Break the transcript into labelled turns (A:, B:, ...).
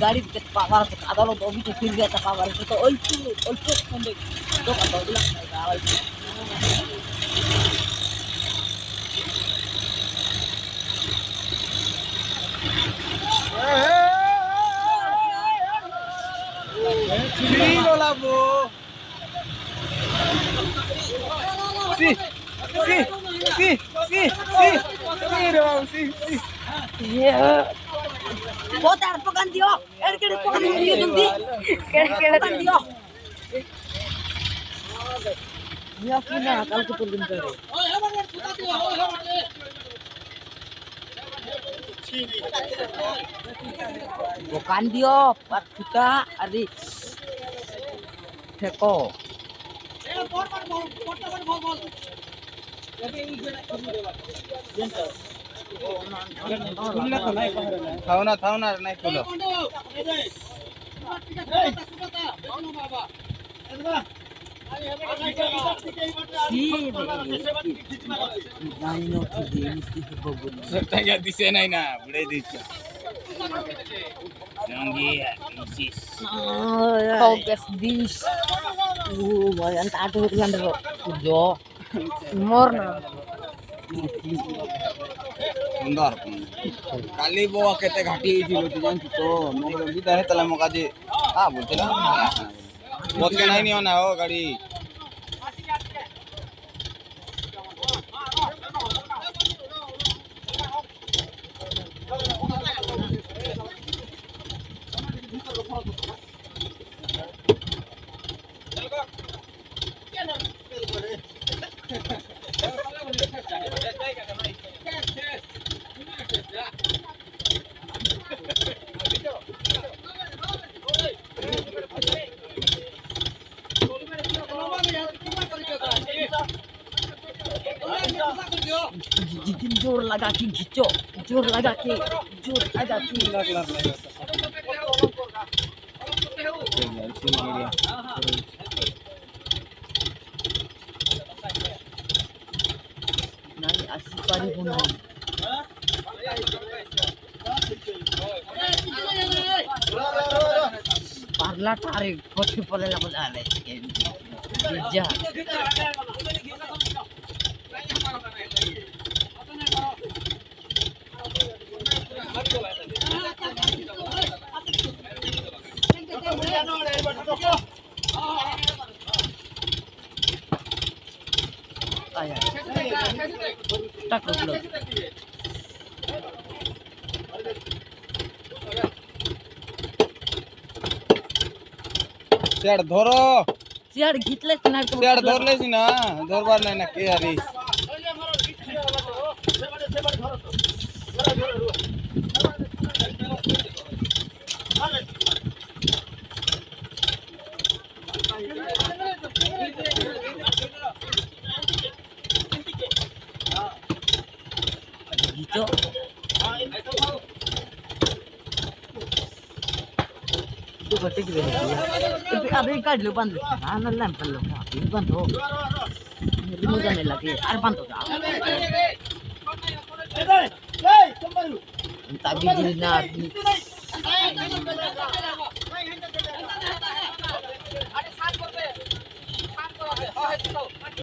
A: গাড়ি পাওয়ার আদালত অভিযোগ ফিরবে একটা পাওয়ার তো অল্প অল্প সন্দেহ দোকান দিলাম Botar pekan dia. Kira pekan dia jumdi. Kira dia. Ya kena kalau kita belum tahu. Bukan dia, Pak kita ada Teko.
B: थाओ ना नहीं खोलो दिसे नहीं ना बुढ़े this
A: Focus this. Bayan tak ada yang dulu. Jo. Morna.
B: सुंदर काली बोआ केते घाटी हिलो तू जान तो मोर बिदा है तला मका जे हां बोलतेला बहुत के नहीं होना हो गाड़ी
A: जोर लगा के खींचो जोर लगा के नहीं ऐसी पारी होना parla tarik kopi pole la pole ale bija aya tak belum
B: shed धरो
A: शेड घेतलेच ना
B: शेड धरलेच ना धरबार नाही ना के अरे
A: gitu itu berarti gini tapi abis kan lu bantu mana lempel lu ini bantu ini mau jalan lagi ar bantu tapi jadi nabi